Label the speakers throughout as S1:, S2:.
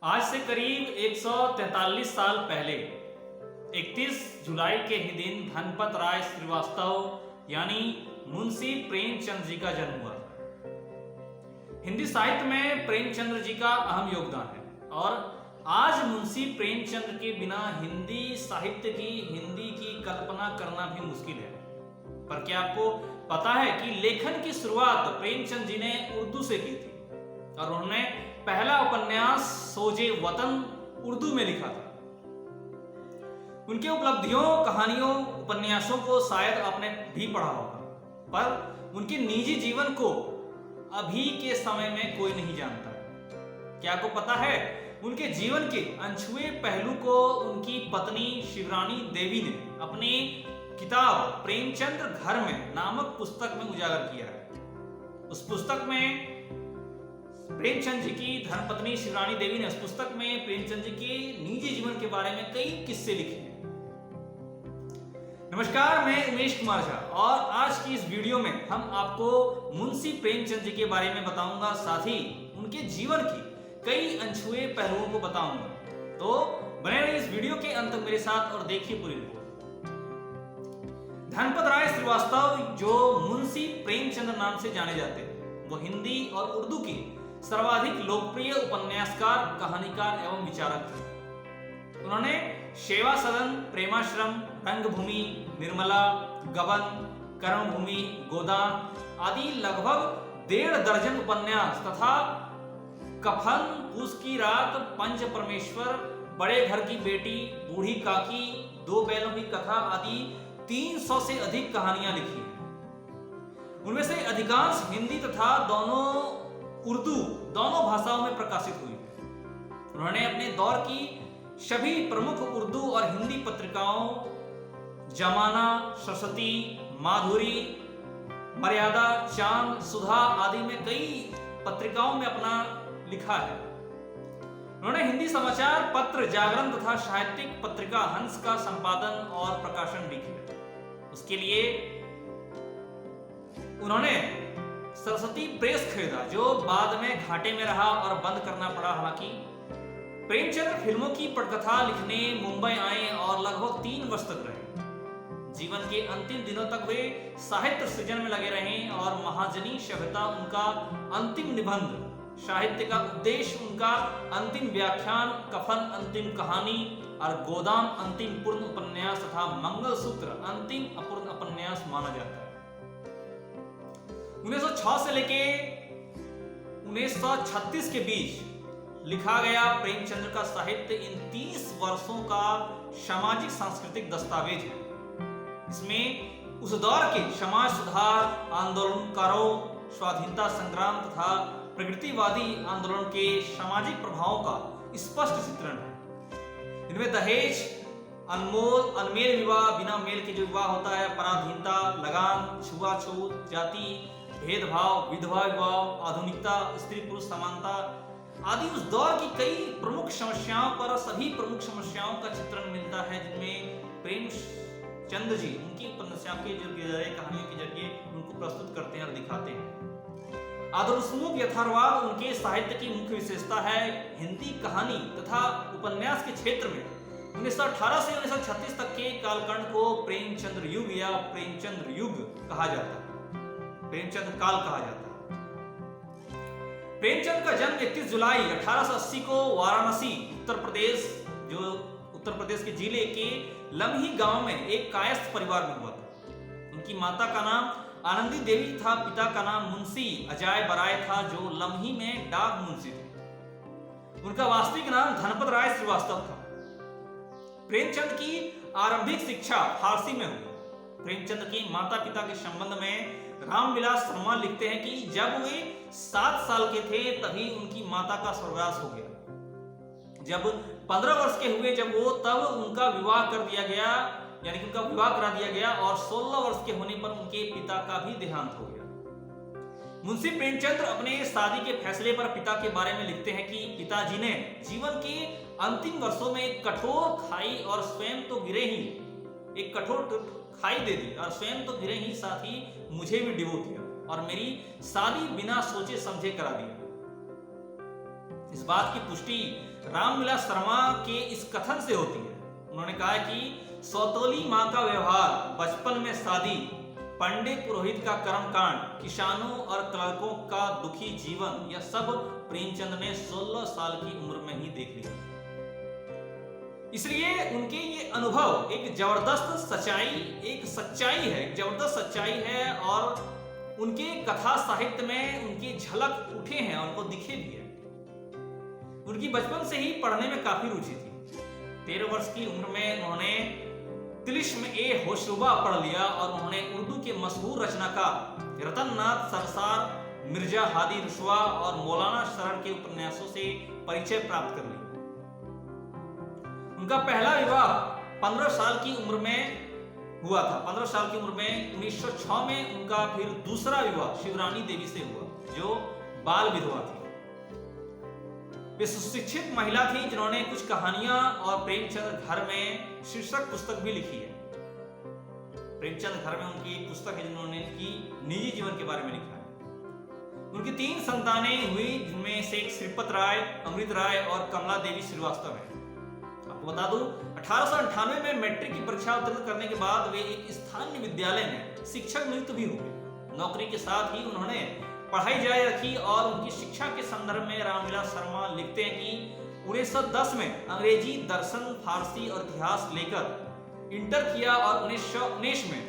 S1: आज से करीब 143 साल पहले 31 जुलाई के ही दिन धनपत राय श्रीवास्तव यानी मुंशी प्रेमचंद जी का जन्म हुआ था। हिंदी साहित्य में प्रेमचंद्र जी का अहम योगदान है और आज मुंशी प्रेमचंद के बिना हिंदी साहित्य की हिंदी की कल्पना करना भी मुश्किल है। पर क्या आपको पता है कि लेखन की शुरुआत प्रेमचंद जी ने उर्दू से की थी और उन्होंने पहला उपन्यास सोजे वतन उर्दू में लिखा था। उनके उपलब्धियों, कहानियों, उपन्यासों को शायद आपने भी पढ़ा होगा, पर उनके निजी जीवन को अभी के समय में कोई नहीं जानता। क्या आपको पता है उनके जीवन के अनछुए पहलू को उनकी पत्नी शिवरानी देवी ने अपनी किताब प्रेमचंद्र घर में नामक पुस्तक में उजागर किया है। उस पुस्तक में प्रेमचंद जी की धर्मपत्नी शिवरानी देवी ने उस पुस्तक में प्रेमचंद जी के निजी जीवन के बारे में कई किस्से लिखे हैं। नमस्कार, मैं उमेश कुमार झा और आज की इस वीडियो में हम आपको मुंशी प्रेमचंद जी के बारे में बताऊंगा, साथ ही उनके जीवन की कई अनछुए पहलुओं को बताऊंगा। तो बने रहिए इस वीडियो के अंत तक मेरे साथ और देखिए पूरी रिपोर्ट। धनपत राय श्रीवास्तव जो मुंशी प्रेमचंद नाम से जाने जाते हैं, वो हिंदी और उर्दू की सर्वाधिक लोकप्रिय उपन्यासकार, कहानीकार एवं विचारक थे। उन्होंने सेवा सदन, प्रेमाश्रम, रंगभूमि, निर्मला, गबन, कर्मभूमि, गोदान आदि लगभग 1.5 दर्जन उपन्यास तथा कफन, पूस की रात, पंच परमेश्वर, बड़े घर की बेटी, बूढ़ी काकी, 2 बैलों की कथा आदि 300 से अधिक कहानियां लिखी हैं। उनमें से अधिकांश हिंदी तथा उर्दू दोनों भाषाओं में प्रकाशित हुई है। उन्होंने अपने दौर की सभी प्रमुख उर्दू और हिंदी पत्रिकाओं जमाना, सरस्वती, माधुरी, मर्यादा, चांद, सुधा आदि में कई पत्रिकाओं में अपना लिखा है। उन्होंने हिंदी समाचार पत्र, जागरण तथा साहित्यिक पत्रिका हंस का संपादन और प्रकाशन भी किया। उसके लिए उन्होंने सरस्वती प्रेस खरीदा, जो बाद में घाटे में रहा और बंद करना पड़ा। हालांकि प्रेमचंद फिल्मों की पटकथा लिखने मुंबई आए और लगभग 3 वर्ष तक रहे। जीवन के अंतिम दिनों तक वे साहित्य सृजन में लगे रहे और महाजनी सभ्यता उनका अंतिम निबंध, साहित्य का उद्देश्य उनका अंतिम व्याख्यान, कफन अंतिम कहानी और गोदाम अंतिम पूर्ण उपन्यास तथा मंगलसूत्र अंतिम अपूर्ण उपन्यास माना जाता है। 1906 से लेके 1936 के बीच लिखा गया प्रेमचंद्र का साहित्य इन 30 वर्षों का सामाजिक सांस्कृतिक दस्तावेज है। इसमें उस दौर के समाज सुधार आंदोलनकारों, स्वाधीनता संग्राम तथा प्रगतिवादी आंदोलन के सामाजिक प्रभावों का स्पष्ट चित्रण है। इनमें दहेज, अनमेल विवाह, बिना मेल के जो विवाह होता है, पराधीनता, लगान, छुआछूत, जाति भेदभाव, विधवा विवाह, आधुनिकता, स्त्री पुरुष समानता आदि उस दौर की कई प्रमुख समस्याओं पर सभी प्रमुख समस्याओं का चित्रण मिलता है, जिनमें प्रेमचंद जी उनकी उपन्यासों के जरिए, कहानियों के जरिए उनको प्रस्तुत करते हैं और दिखाते हैं। आदर्शोन्मुख यथार्थवाद उनके साहित्य की मुख्य विशेषता है। हिंदी कहानी तथा उपन्यास के क्षेत्र में 1918 से 1936 तक के कालखंड को प्रेमचंद्र युग या प्रेमचंद्र युग कहा जाता है, प्रेमचंद्र काल कहा जाता है। प्रेमचंद का जन्म 31 जुलाई 1880 को वाराणसी, उत्तर प्रदेश के जिले के लम्ही गांव में एक कायस्थ परिवार में हुआ था। उनकी माता का नाम आनंदी देवी था, पिता का नाम मुंशी अजाय बराय था, जो लम्ही में डाक मुंशी थे। उनका वास्तविक नाम धनपत राय श्रीवास्तव था। प्रेमचंद की आरंभिक शिक्षा फारसी में हुई। प्रेमचंद के माता पिता के संबंध में रामविलास शर्मा लिखते हैं कि जब वे 7 साल के थे तभी उनकी माता का स्वर्गवास हो गया। जब 15 वर्ष के हुए तब उनका विवाह कर दिया गया, यानी कि उनका विवाह करा दिया गया और 16 वर्ष के होने पर उनके पिता का भी देहांत हो गया। मुंशी प्रेमचंद अपने शादी के फैसले पर पिता के बारे में लिखते हैं कि पिताजी ने जीवन के अंतिम वर्षों में एक कठोर खाई और स्वयं तो गिरे ही, एक कठोर खाई दे दी और स्वयं तो गिरे ही, साथ ही मुझे भी डिवो दिया और मेरी शादी बिना सोचे समझे करा दिया। इस बात की पुष्टि रामविलास शर्मा के इस कथन से होती है। उन्होंने कहा कि सौतोली माँ का व्यवहार, बचपन में शादी, पंडित पुरोहित का कर्मकांड, किसानों और क्लर्कों का दुखी जीवन, यह सब प्रेमचंद ने 16 साल की उम्र में ही देख लिया। इसलिए उनके ये अनुभव एक जबरदस्त सच्चाई है, जबरदस्त सच्चाई है, और उनके कथा साहित्य में उनकी झलक उठे हैं और उनको दिखे भी है। उनकी बचपन से ही पढ़ने में काफी रुचि थी। 13 वर्ष की उम्र में उन्होंने तिलिस्म ए होशरुबा पढ़ लिया और उन्होंने उर्दू के मशहूर रचनाकार रतन नाथ सरसार, मिर्जा हादी रुशवा और मौलाना शरण के उपन्यासों से परिचय प्राप्त कर लिया। उनका पहला विवाह 15 साल की उम्र में हुआ था। 15 साल की उम्र में 1906 में उनका फिर दूसरा विवाह शिवरानी देवी से हुआ, जो बाल विधवा थी। वे सुशिक्षित महिला थी जिन्होंने कुछ कहानियां और प्रेमचंद घर में शीर्षक पुस्तक भी लिखी है। प्रेमचंद घर में उनकी एक पुस्तक है जिन्होंने इनकी निजी जीवन के बारे में लिखा है। उनकी 3 संतानें हुई, जिनमें से एक श्रीपत राय, अमृत राय और कमला देवी श्रीवास्तव है। आपको बता दूं, 1898 में मैट्रिक की परीक्षा उत्तीर्ण करने के बाद वे एक स्थानीय विद्यालय में शिक्षक नियुक्त भी हुए। नौकरी के साथ ही उन्होंने पढ़ाई जारी रखी और उनकी शिक्षा के संदर्भ में रामविलास शर्मा लिखते हैं कि 1910 में अंग्रेजी दर्शन, फारसी और इतिहास लेकर इंटर किया और 1919 में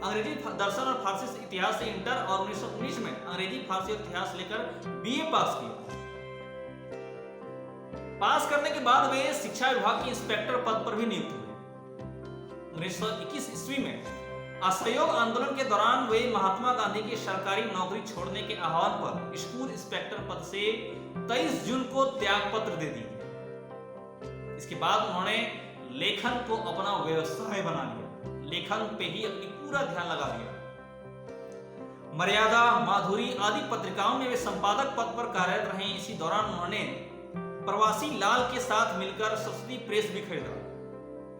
S1: अंग्रेजी दर्शन और फारसी इतिहास से इंटर और 1919 में अंग्रेजी, फारसी और इतिहास लेकर बीए पास किया। पास करने के बाद वे शिक्षा विभाग के इंस्पेक्टर पद पर भी नियुक्त हुए। 1921 ईस्वी में असहयोग आंदोलन के दौरान वे महात्मा गांधी की सरकारी नौकरी छोड़ने के आह्वान पर स्कूल इंस्पेक्टर पद से 23 जून को त्यागपत्र दे दिए। इसके बाद उन्होंने लेखन को अपना व्यवसाय बना लिया। लेखन पे ही अपनी पूरा ध्यान लगा दिया। मर्यादा, माधुरी आदि पत्रिकाओं में वे संपादक पद पर कार्यरत रहे। इसी दौरान उन्होंने प्रवासी लाल के साथ मिलकर सरस्वती प्रेस भी खरीदा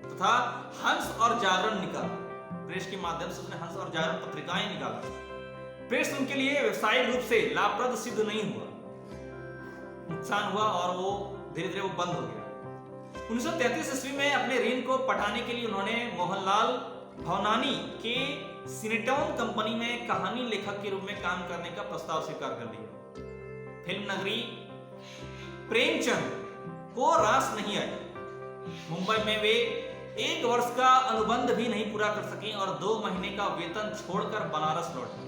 S1: तथा हंस और जागरण निकाला। प्रेस के माध्यम से उसने हंस और जागरण पत्रिकाएं निकाला। प्रेस उनके लिए व्यवसायिक रूप से लाभप्रद सिद्ध नहीं हुआ, नुकसान हुआ और वो धीरे धीरे बंद हो गया। 1933 ईस्वी में अपने ऋण को पटाने के लिए उन्होंने मोहनलाल भवनानी के सिनेटॉन कंपनी में कहानी लेखक के रूप में काम करने का प्रस्ताव स्वीकार कर लिया। फिल्म नगरी प्रेमचंद को रास नहीं आई। मुंबई में वे 1 वर्ष का अनुबंध भी नहीं पूरा कर सके और 2 महीने का वेतन छोड़कर बनारस लौटे।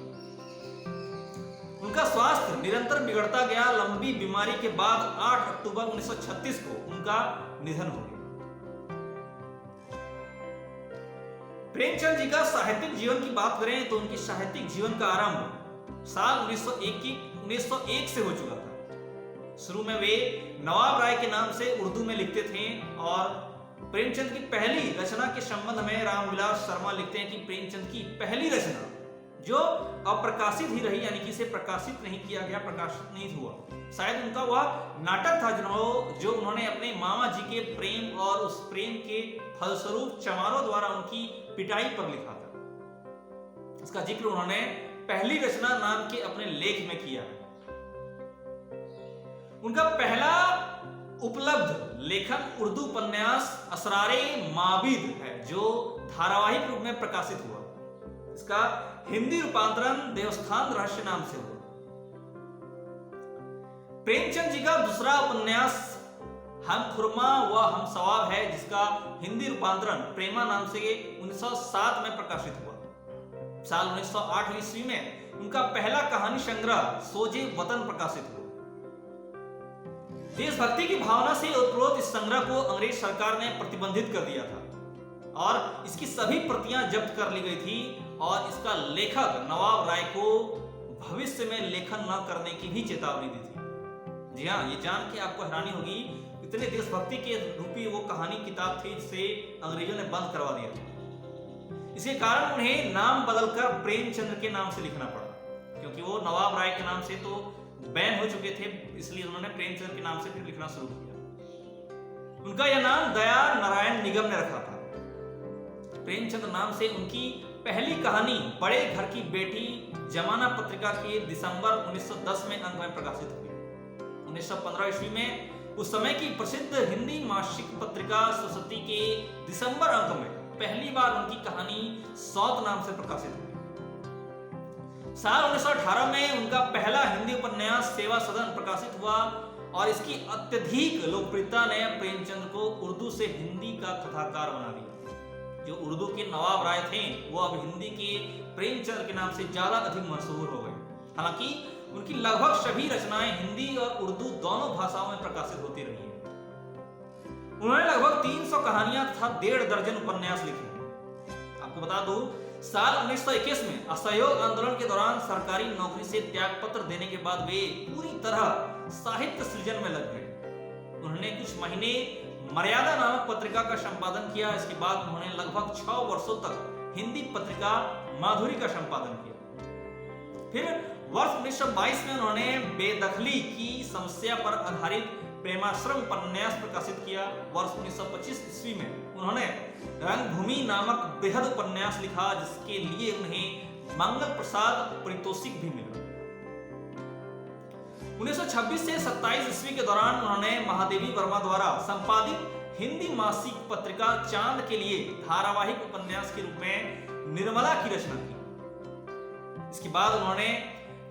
S1: उनका स्वास्थ्य निरंतर बिगड़ता गया। लंबी बीमारी के बाद 8 अक्टूबर 1936 को उनका निधन हो गया। प्रेमचंद जी का साहित्यिक जीवन की बात करें तो उनकी साहित्यिक जीवन का आरंभ साल 1901 से हो चुका था। शुरू में वे नवाब राय के नाम से उर्दू में लिखते थे और प्रेमचंद की पहली रचना के संबंध में रामविलास शर्मा लिखते हैं कि प्रेमचंद की पहली रचना जो अप्रकाशित ही रही, यानी कि इसे प्रकाशित नहीं किया गया, प्रकाशित नहीं हुआ, शायद उनका वह नाटक था जो उन्होंने अपने मामा जी के प्रेम और उस प्रेम के फलस्वरूप चमारों द्वारा उनकी पिटाई पर लिखा था। इसका जिक्र उन्होंने पहली रचना नाम के अपने लेख में किया है। उनका पहला उपलब्ध लेखन उर्दू उपन्यास असरारे माबिद है, जो धारावाहिक रूप में प्रकाशित हुआ। इसका हिंदी रूपांतरण देवस्थान रहस्य नाम से हुआ। प्रेमचंद जी का दूसरा उपन्यास हम खुरमा व हम सवाब है, जिसका हिंदी रूपांतरण प्रेमा नाम से 1907 में प्रकाशित हुआ। साल 1908 ईस्वी में उनका पहला कहानी संग्रह सोजे वतन प्रकाशित हुआ। देशभक्ति की भावना से ओतप्रोत इस संग्रह को अंग्रेज सरकार ने प्रतिबंधित कर दिया था और इसकी सभी प्रतियां जब्त कर ली गई थी और इसका लेखक नवाब राय को भविष्य में लेखन न करने की भी चेतावनी दी थी। जी हाँ, ये जान के आपको हैरानी होगी, इतने देशभक्ति के रूपी वो कहानी किताब थी जिसे अंग्रेजों ने बंद करवा दिया था। इसके कारण उन्हें नाम बदलकर प्रेमचंद के नाम से लिखना पड़ा, क्योंकि वो नवाब राय के नाम से तो बैन हो चुके थे, इसलिए उन्होंने प्रेमचंद के नाम से फिर लिखना शुरू किया। उनका यह नाम दया नारायण निगम ने रखा था। प्रेमचंद नाम से उनकी पहली कहानी बड़े घर की बेटी जमाना पत्रिका के दिसंबर 1910 में अंक में प्रकाशित हुई। 1915 ईस्वी में उस समय की प्रसिद्ध हिंदी मासिक पत्रिका सरस्वती के दिसंबर अंक में पहली बार उनकी कहानी सौत नाम से प्रकाशित हुई। साल 1918 में उनका पहला हिंदी उपन्यास सेवा सदन प्रकाशित हुआ और इसकी अत्यधिक लोकप्रियता ने प्रेमचंद को उर्दू से हिंदी का कथाकार बना दिया। जो उर्दू के नवाब राय थे वो अब हिंदी के प्रेमचंद के नाम से ज्यादा अधिक मशहूर हो गए। हालांकि उनकी लगभग सभी रचनाएं हिंदी और उर्दू दोनों भाषाओं में प्रकाशित होती रही हैं। उन्होंने लगभग 300 कहानियां तथा 1.5 दर्जन उपन्यास लिखे हैं। आपको बता दूं, साल 1921 में असहयोग आंदोलन के दौरान सरकारी नौकरी से त्यागपत्र देने के बाद वे पूरी तरह साहित्य सृजन में लग गए। उन्होंने कुछ महीने मर्यादा नामक पत्रिका का संपादन किया। इसके बाद उन्होंने लगभग 6 वर्षों तक हिंदी पत्रिका माधुरी का संपादन किया। फिर वर्ष 1922 में उन्होंने बेदखली की समस्या पर आधारित प्रेमाश्रम उपन्यास प्रकाशित किया। वर्ष 1925 ईस्वी में उन्होंने रंगभूमि नामक बेहद उपन्यास लिखा, जिसके लिए उन्हें मंगल प्रसाद पारितोषिक भी मिला। 1926 से 27 ईस्वी के दौरान उन्होंने महादेवी वर्मा द्वारा संपादित हिंदी मासिक पत्रिका चांद के लिए धारावाहिक उपन्यास के रूप में निर्मला की रचना की। इसके बाद उन्होंने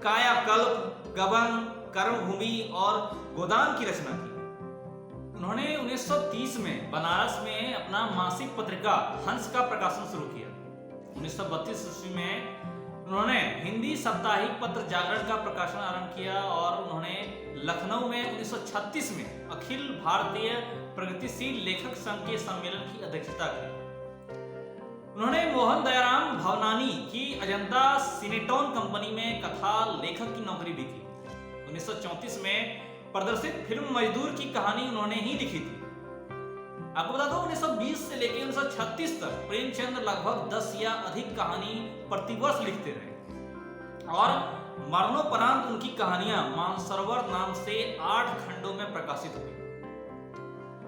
S1: कायाकल्प, गबन, कर्मभूमि और गोदान की रचना की। उन्होंने 1930 में बनारस में अपना मासिक पत्रिका हंस का प्रकाशन शुरू किया। 1932 ईस्वी में उन्होंने हिंदी साप्ताहिक पत्र जागरण का प्रकाशन आरंभ किया और उन्होंने लखनऊ में 1936 में अखिल भारतीय प्रगतिशील लेखक संघ के सम्मेलन की अध्यक्षता की। उन्होंने मोहन दयाराम भवनानी की अजंता सिनेटोन कंपनी में कथा लेखक की नौकरी भी की। 1934 में प्रदर्शित फिल्म मजदूर की कहानी उन्होंने ही लिखी थी। आपको बता दो, 1920 से लेकर 1936 तक प्रेमचंद लगभग 10 या अधिक कहानी प्रतिवर्ष लिखते रहे और मरणोपरांत उनकी कहानियां मानसरोवर नाम से 8 खंडों में प्रकाशित हुई।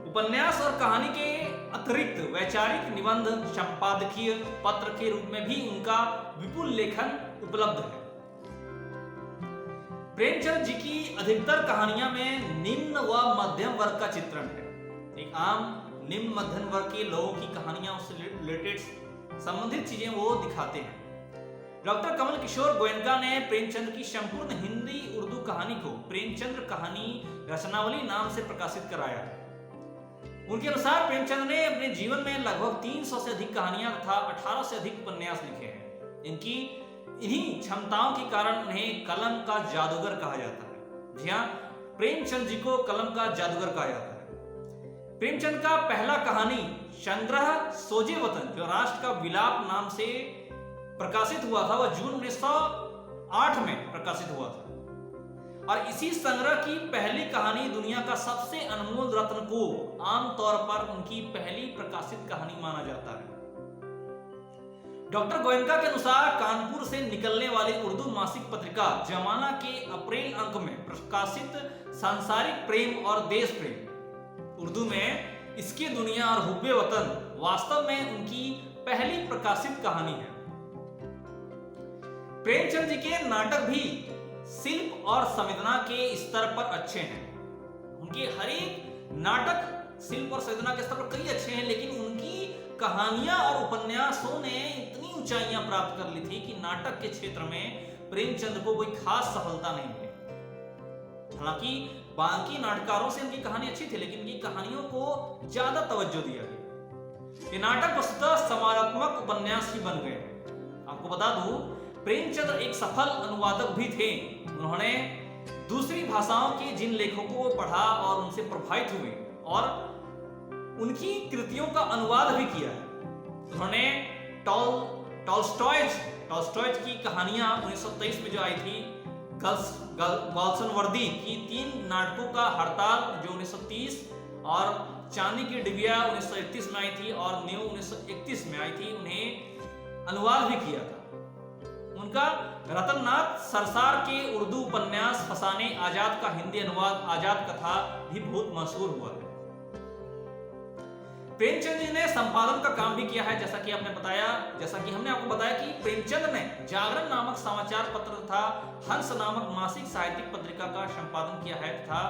S1: उपन्यास और कहानी के अतिरिक्त वैचारिक निबंध, संपादकीय पत्र के रूप में भी उनका विपुल लेखन उपलब्ध है। प्रेमचंद जी की अधिकतर कहानियां में निम्न व मध्यम वर्ग का चित्रण है। एक आम निम्न मध्यम वर्ग के लोगों की कहानियां, उससे रिलेटेड संबंधित चीजें वो दिखाते हैं। डॉक्टर कमल किशोर गोयनका ने प्रेमचंद की संपूर्ण हिंदी उर्दू कहानी को प्रेमचंद्र कहानी रचनावली नाम से प्रकाशित कराया है। उनके अनुसार प्रेमचंद ने अपने जीवन में लगभग 300 से अधिक कहानियां तथा 18 से अधिक उपन्यास लिखे हैं। इन्हीं क्षमताओं के कारण उन्हें कलम का जादूगर कहा जाता है। जी हाँ, प्रेमचंद जी को कलम का जादूगर कहा जाता है। प्रेमचंद का पहला कहानी संग्रह सोजे वतन, जो राष्ट्र का विलाप नाम से प्रकाशित हुआ था, वह जून 1908 में प्रकाशित हुआ था और इसी संग्रह की पहली कहानी दुनिया का सबसे अनमोल रत्न को आमतौर पर उनकी पहली प्रकाशित कहानी माना जाता है। डॉक्टर गोयनका के अनुसार कानपुर से निकलने वाली उर्दू मासिक पत्रिका जमाना के अप्रैल अंक में प्रकाशित सांसारिक प्रेम और देश प्रेम, उर्दू में इसकी दुनिया और हुब्बे वतन, वास्तव में उनकी पहली प्रकाशित कहानी है। प्रेमचंद जी के नाटक भी शिल्प और संवेदना के स्तर पर अच्छे हैं। उनके हर एक नाटक शिल्प और संवेदना के स्तर पर कई अच्छे हैं, लेकिन उनकी कहानियां और उपन्यासों ने इतनी ऊंचाइयां प्राप्त कर ली थी कि नाटक के क्षेत्र में प्रेमचंद को कोई खास सफलता नहीं मिली। हालांकि बाकी नाटकारों से इनकी कहानी अच्छी थी, लेकिन इनकी कहानियों को ज्यादा तवज्जो दिया गया। ये नाटक वस्तुतः समारात्मक उपन्यास ही बन गए। आपको बता दूं, प्रेमचंद एक सफल अनुवादक भी थे। उन्होंने दूसरी भाषाओं के जिन लेखकों को पढ़ा और उनसे प्रभावित हुए और उनकी कृतियों का अनुवाद भी किया है। उन्होंने टॉल्स्टॉय की कहानियां 1923 में जो आई थी, गॉल्सनवर्दी की 3 नाटकों का हड़ताल जो 1930 और चांदी की डिबिया 1931 में आई थी और न्यू 1931 में आई थी, उन्हें अनुवाद भी किया था। उनका रतननाथ सरसार के उर्दू उपन्यास फसाने आजाद का हिंदी अनुवाद आजाद कथा भी बहुत मशहूर हुआ है। प्रेमचंद जी ने संपादन का काम भी किया है, जैसा कि हमने आपको बताया कि प्रेमचंद ने जागरण नामक समाचार पत्र तथा हंस नामक मासिक साहित्यिक पत्रिका का संपादन किया है तथा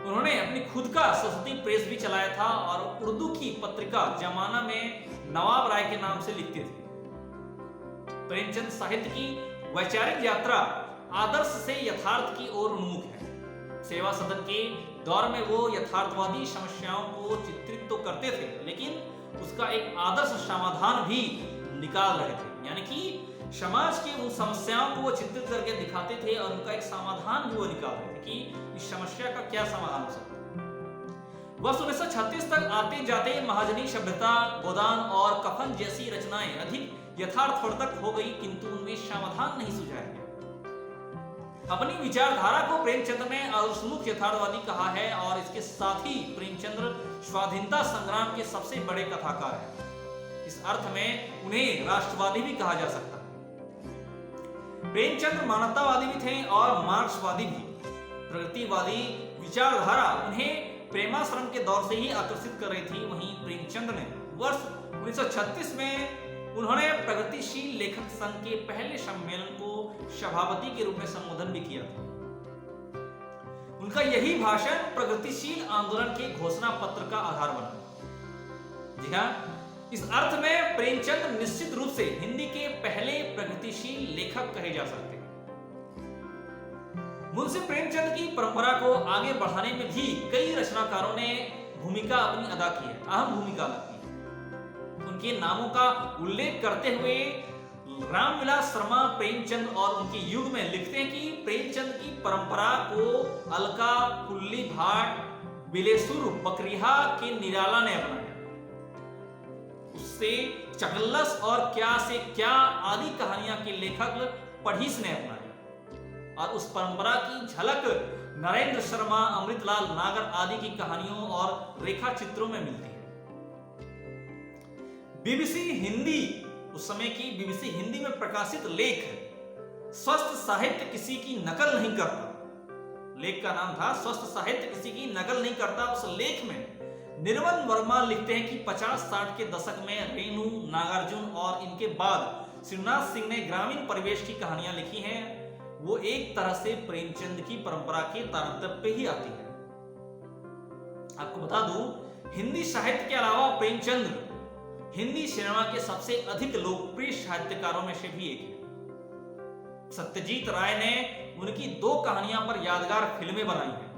S1: उन्होंने अपनी खुद का सरस्वती प्रेस भी चलाया था और उर्दू की पत्रिका जमाना में नवाब राय के नाम से लिखते थे। प्रेमचंद साहित्य की वैचारिक यात्रा आदर्श से यथार्थ की ओर उन्मुख है। सेवा सदन के दौर में वो यथार्थवादी समस्याओं को चित्रित तो करते थे, लेकिन उसका एक आदर्श समाधान भी निकाल रहे थे। यानी कि समाज की उन समस्याओं को वो चित्रित करके दिखाते थे और उनका एक समाधान भी वो निकाल रहे थे कि इस समस्या का क्या समाधान हो सकता है। वर्ष 1936 तक आते जाते महाजनी सभ्यता, गोदान और कफन जैसी रचनाएं अधिक यथार्थवर्धक हो गई, किंतु उनमें समाधान नहीं सुझाया गया। अपनी विचारधारा को प्रेमचंद ने आदर्शमुख यथार्थवादी कहा है और इसके साथ ही प्रेमचंद्र स्वाधीनता संग्राम के सबसे बड़े कथाकार हैं। इस अर्थ में उन्हें राष्ट्रवादी भी कहा जा सकता है। प्रेमचंद्र मानवतावादी भी थे और मार्क्सवादी भी। प्रगतिवादी विचारधारा उन्हें प्रेमाश्रम के दौर से ही आकर्षित कर रही थी। वहीं प्रेमचंद ने वर्ष 1936 में उन्होंने प्रगतिशील लेखक संघ के पहले सम्मेलन को सभापति के रूप में संबोधन भी किया था। उनका यही भाषण प्रगतिशील आंदोलन के घोषणा पत्र का आधार बना। जी हाँ, इस अर्थ में प्रेमचंद निश्चित रूप से हिंदी के पहले प्रगतिशील लेखक कहे जा सकते हैं। मुंशी प्रेमचंद की परंपरा को आगे बढ़ाने में भी कई रचनाकारों ने भूमिका अपनी अदा की है, अहम भूमिका अदा की है। उनके नामों का उल्लेख करते हुए रामविलास शर्मा प्रेमचंद और उनके युग में लिखते हैं कि प्रेमचंद की परंपरा को अलका, कुल्ली भाट, बिलेसुर बकरिहा के निराला ने अपनाया। उससे चकल्लस और क्या से क्या आदि कहानियां के लेखक पढ़ीस ने अपनाया और उस परंपरा की झलक नरेंद्र शर्मा, अमृतलाल नागर आदि की कहानियों और रेखा चित्रों में मिलती है। बीबीसी हिंदी, उस समय की बीबीसी हिंदी में प्रकाशित लेख स्वस्थ साहित्य किसी की नकल नहीं करता, लेख का नाम था स्वस्थ साहित्य किसी की नकल नहीं करता। उस लेख में निर्मल वर्मा लिखते हैं कि 50-60 के दशक में रेणु, नागार्जुन और इनके बाद शिवनाथ सिंह ने ग्रामीण परिवेश की कहानियां लिखी हैं। वो एक तरह से प्रेमचंद की परंपरा के तारतम्य पे ही आती है। आपको बता दूं, हिंदी साहित्य के अलावा प्रेमचंद हिंदी सिनेमा के सबसे अधिक लोकप्रिय साहित्यकारों में से भी एक है। सत्यजीत राय ने उनकी 2 कहानियां पर यादगार फिल्में बनाई हैं।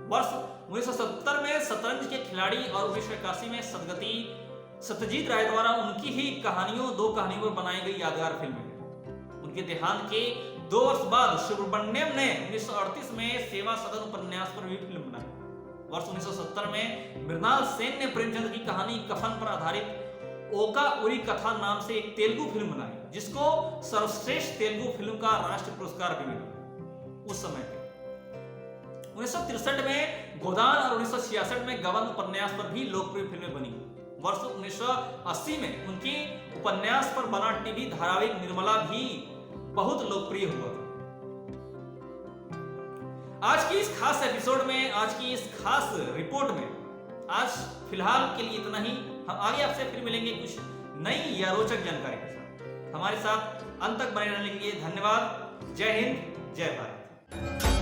S1: वर्ष 1970 में शतरंज के खिलाड़ी और 1981 में सदगति सत्यजीत राय द्वारा उनकी ही 2 कहानियों पर बनाई गई यादगार फिल्में। उनके देहांत के 2 वर्ष बाद सुब्रमण्यम ने 1938 में सेवा सदन उपन्यास पर भी फिल्म बनाई। वर्ष 1970 में मृणाल सेन ने प्रेमचंद की कहानी कफन पर आधारित ओका उरी कथा नाम से एक तेलुगु फिल्म बनाई, जिसको सर्वश्रेष्ठ तेलुगु फिल्म का राष्ट्रीय पुरस्कार भी मिला उस समय पे। 1963 में गोदान और 1966 में गबन उपन्यास पर भी लोकप्रिय फिल्में बनी। वर्ष 1980 में उनके उपन्यास पर बना टीवी धारावाहिक निर्मला भी बहुत लोकप्रिय हुआ था। आज की इस खास एपिसोड में, आज की इस खास रिपोर्ट में आज फिलहाल के लिए इतना ही। हम आगे आपसे फिर मिलेंगे कुछ नई या रोचक जानकारी के साथ। हमारे साथ अंत तक बने रहने के लिए धन्यवाद। जय हिंद, जय भारत।